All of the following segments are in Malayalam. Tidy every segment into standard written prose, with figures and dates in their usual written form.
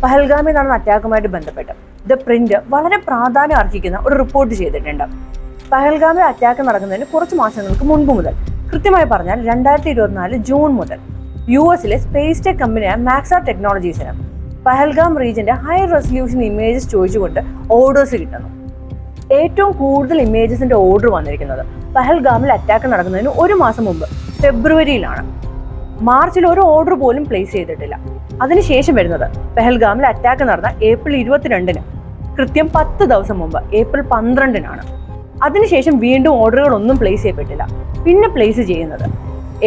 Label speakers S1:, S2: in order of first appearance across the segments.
S1: പഹൽഗാമിൽ നടന്ന അറ്റാക്കുമായിട്ട് ബന്ധപ്പെട്ട് ദ പ്രിന്റ് വളരെ പ്രാധാന്യം അർഹിക്കുന്ന ഒരു റിപ്പോർട്ട് ചെയ്തിട്ടുണ്ട്. പഹൽഗാമിൽ അറ്റാക്ക് നടക്കുന്നതിന് കുറച്ച് മാസങ്ങൾക്ക് മുൻപ് മുതൽ, കൃത്യമായി പറഞ്ഞാൽ 2024 ജൂൺ മുതൽ US-ലെ സ്പേസ് ടെക് കമ്പനിയായ മാക്സാർ ടെക്നോളജീസിന് പഹൽഗാം റീജിയന്റെ ഹൈ റെസൊല്യൂഷൻ ഇമേജസ് ചോദിച്ചുകൊണ്ട് ഓർഡേഴ്സ് കിട്ടുന്നു. ഏറ്റവും കൂടുതൽ ഇമേജസിന്റെ ഓർഡർ വന്നിരിക്കുന്നത് പഹൽഗാമിൽ അറ്റാക്ക് നടക്കുന്നതിന് ഒരു മാസം മുമ്പ് ഫെബ്രുവരിയിലാണ്. മാർച്ചിൽ ഒരു ഓർഡർ പോലും പ്ലേസ് ചെയ്തിട്ടില്ല. അതിനുശേഷം വരുന്നത് പഹൽഗാമിൽ അറ്റാക്ക് നടന്ന ഏപ്രിൽ 22-ന്, കൃത്യം 10 ദിവസം മുമ്പ് ഏപ്രിൽ 12-നാണ്. അതിനുശേഷം വീണ്ടും ഓർഡറുകളൊന്നും പ്ലേസ് ചെയ്യപ്പെട്ടില്ല. പിന്നെ പ്ലേസ് ചെയ്യുന്നത്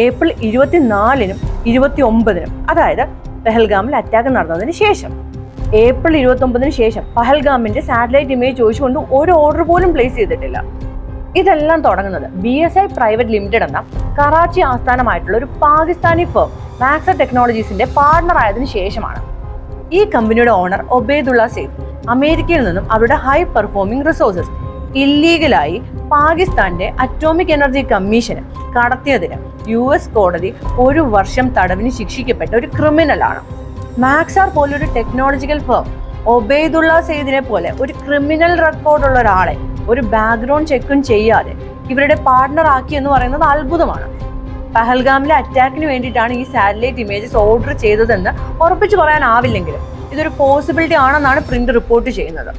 S1: ഏപ്രിൽ 24-നും 29-നും, അതായത് പഹൽഗാമിൽ അറ്റാക്ക് നടന്നതിന് ശേഷം. ഏപ്രിൽ 29-ന് ശേഷം പഹൽഗാമിന്റെ സാറ്റലൈറ്റ് ഇമേജ് ചോദിച്ചുകൊണ്ട് ഒരു ഓർഡർ പോലും പ്ലേസ് ചെയ്തിട്ടില്ല. ഇതെല്ലാം തുടങ്ങുന്നത് BSI പ്രൈവറ്റ് ലിമിറ്റഡ് എന്ന കറാച്ചി ആസ്ഥാനമായിട്ടുള്ള ഒരു പാകിസ്ഥാനി ഫേം മാക്സാർ ടെക്നോളജീസിന്റെ പാർട്ണർ ആയതിനു ശേഷമാണ്. ഈ കമ്പനിയുടെ ഓണർ ഒബൈദുള്ള സെയ്ദ് അമേരിക്കയിൽ നിന്നും അവരുടെ ഹൈ പെർഫോമിംഗ് റിസോഴ്സസ് ഇല്ലീഗലായി പാകിസ്ഥാന്റെ അറ്റോമിക് എനർജി കമ്മീഷന് കടത്തിയതിന് US കോടതി 1 വർഷം തടവിന് ശിക്ഷിക്കപ്പെട്ട ഒരു ക്രിമിനലാണ്. മാക്സാർ പോലൊരു ടെക്നോളജിക്കൽ ഫേം ഒബൈദുള്ള സെയ്ദിനെ പോലെ ഒരു ക്രിമിനൽ റെക്കോർഡുള്ള ഒരാളെ ഒരു ബാക്ക്ഗ്രൗണ്ട് ചെക്കും ചെയ്യാതെ ഇവരുടെ പാർട്ണർ ആക്കി എന്ന് പറയുന്നത് അത്ഭുതമാണ്. പഹൽഗാമിലെ അറ്റാക്കിന് വേണ്ടിയിട്ടാണ് ഈ സാറ്റലൈറ്റ് ഇമേജസ് ഓർഡർ ചെയ്തതെന്ന് ഉറപ്പിച്ചു പറയാനാവില്ലെങ്കിലും ഇതൊരു പോസിബിലിറ്റി ആണെന്നാണ് പ്രിന്റ് റിപ്പോർട്ട് ചെയ്യുന്നത്.